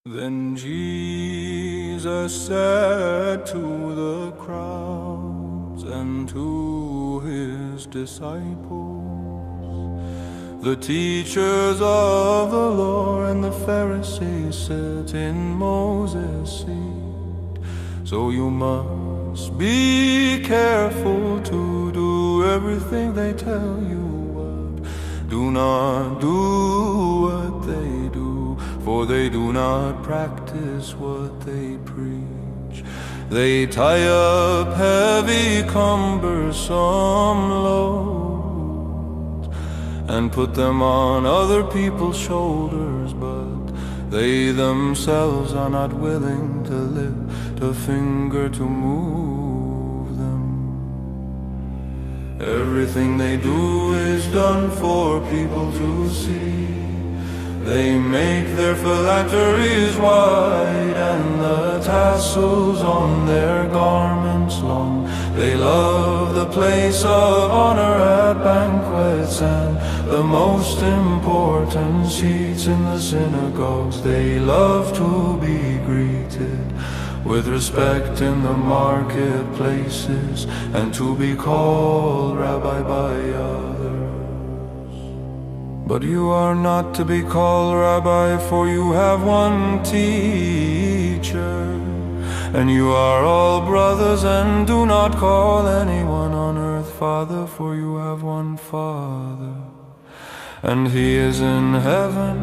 Then Jesus said to the crowds and to his disciples, "The teachers of the law and the Pharisees sit in Moses' seat. So you must be careful to do everything they tell you. Do not do what they do, for they do not practice what they preach. They tie up heavy, cumbersome loads and put them on other people's shoulders, but they themselves are not willing to lift a finger to move them. Everything they do is done for people to see. They make their phylacteries wide and the tassels on their garments long. They love the place of honor at banquets and the most important seats in the synagogues. They love to be greeted with respect in the marketplaces and to be called Rabbi by others. But you are not to be called Rabbi, for you have one teacher, and you are all brothers. And do not call anyone on earth Father, for you have one Father, and he is in heaven.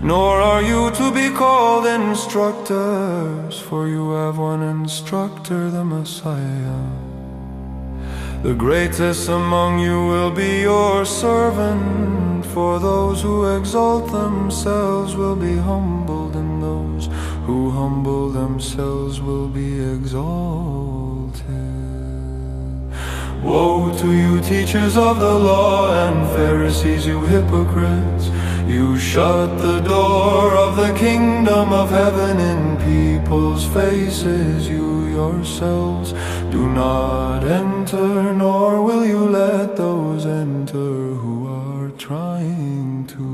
Nor are you to be called instructors, for you have one instructor, the Messiah. The greatest among you will be your servant, for those who exalt themselves will be humbled, and those who humble themselves will be exalted. Woe to you, teachers of the law and Pharisees, you hypocrites! You shut the door of the kingdom of heaven in people's faces. You yourselves do not enter, nor will you let those enter who are trying to.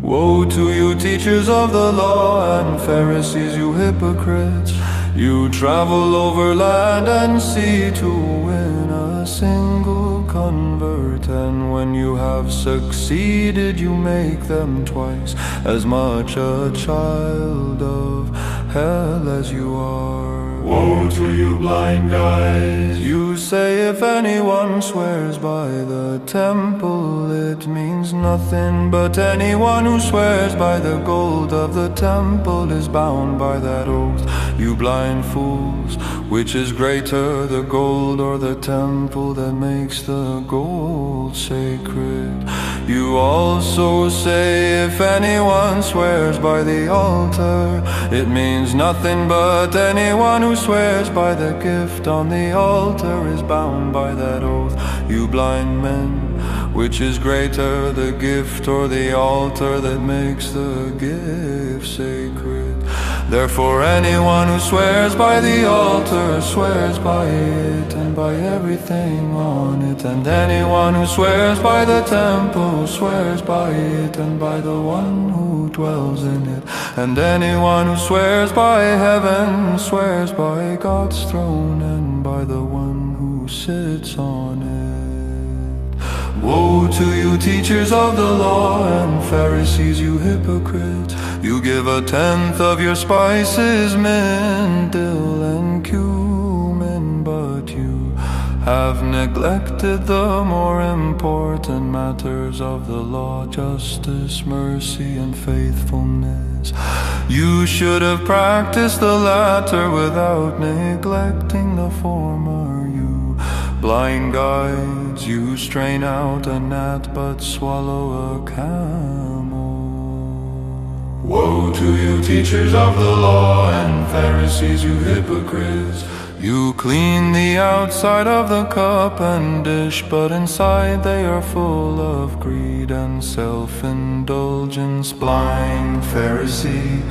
Woe to you, teachers of the law and Pharisees, you hypocrites! You travel over land and sea to win a single convert, and when you have succeeded, you make them twice as much a child of hell as you are. Woe to you, blind guys! You say if anyone swears by the temple, it means nothing, but anyone who swears by the gold of the temple is bound by that oath. You blind fools, which is greater, the gold or the temple that makes the gold sacred? You also say if anyone swears by the altar, it means nothing, but anyone who swears by the gift on the altar is bound by that oath. You blind men, which is greater, the gift or the altar that makes the gift sacred? Therefore anyone who swears by the altar swears by it and by everything on it, and anyone who swears by the temple swears by it and by the one who dwells in it, and anyone who swears by heaven swears by God's throne and by the one who sits on it. Woe to you, teachers of the law and Pharisees, you hypocrites! You give a tenth of your spices, mint, dill, and cumin, but you have neglected the more important matters of the law, justice, mercy, and faithfulness. You should have practiced the latter without neglecting the former. You blind guides, you strain out a gnat but swallow a camel. Woe to you, teachers of the law and Pharisees, you hypocrites! You clean the outside of the cup and dish, but inside they are full of greed and self-indulgence. Blind Pharisee,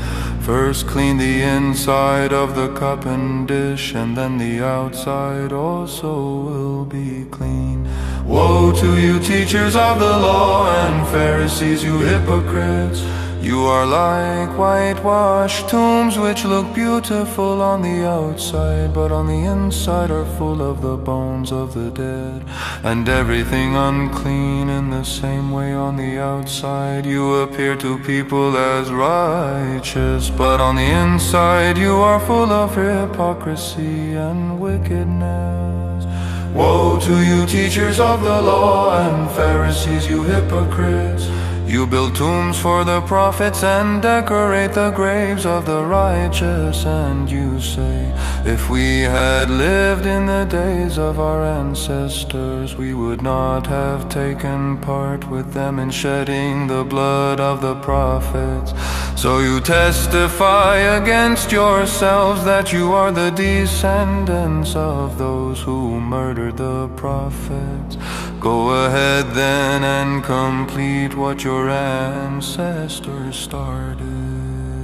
first clean the inside of the cup and dish, and then the outside also will be clean. Woe to you, teachers of the law and Pharisees, you hypocrites! You are like whitewashed tombs which look beautiful on the outside, but on the inside are full of the bones of the dead, and everything unclean. In the same way on the outside you appear to people as righteous, but on the inside you are full of hypocrisy and wickedness. Woe to you, teachers of the law and Pharisees, you hypocrites! You build tombs for the prophets and decorate the graves of the righteous, and you say, if we had lived in the days of our ancestors, we would not have taken part with them in shedding the blood of the prophets. So you testify against yourselves that you are the descendants of those who murdered the prophets. Go ahead then and complete what your ancestors started.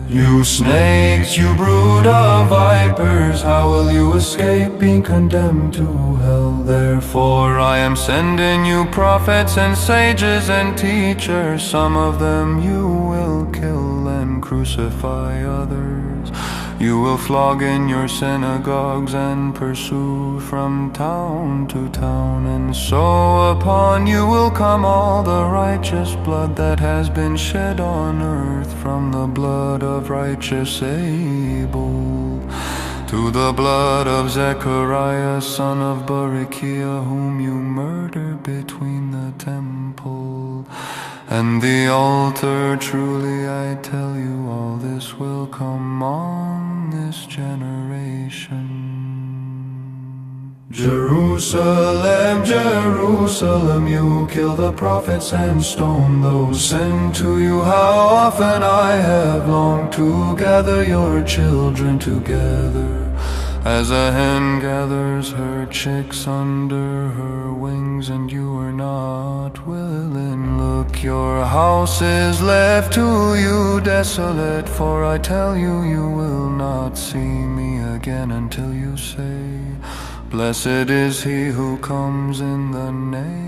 You snakes, you brood of vipers, how will you escape being condemned to hell? Therefore I am sending you prophets and sages and teachers. Some of them you will kill and crucify others. You will flog in your synagogues and pursue from town to town, and so upon you will come all the righteous blood that has been shed on earth, from the blood of righteous Abel to the blood of Zechariah son of Berechiah, whom you murdered between the temple and the altar. Truly I tell you, all this will come on this generation. Jerusalem, Jerusalem, you kill the prophets and stone those sent to you. How often I have longed to gather your children together, as a hen gathers her chicks under her wings, and you are not willing. Look, your house is left to you desolate, for I tell you, you will not see me again until you say, blessed is he who comes in the name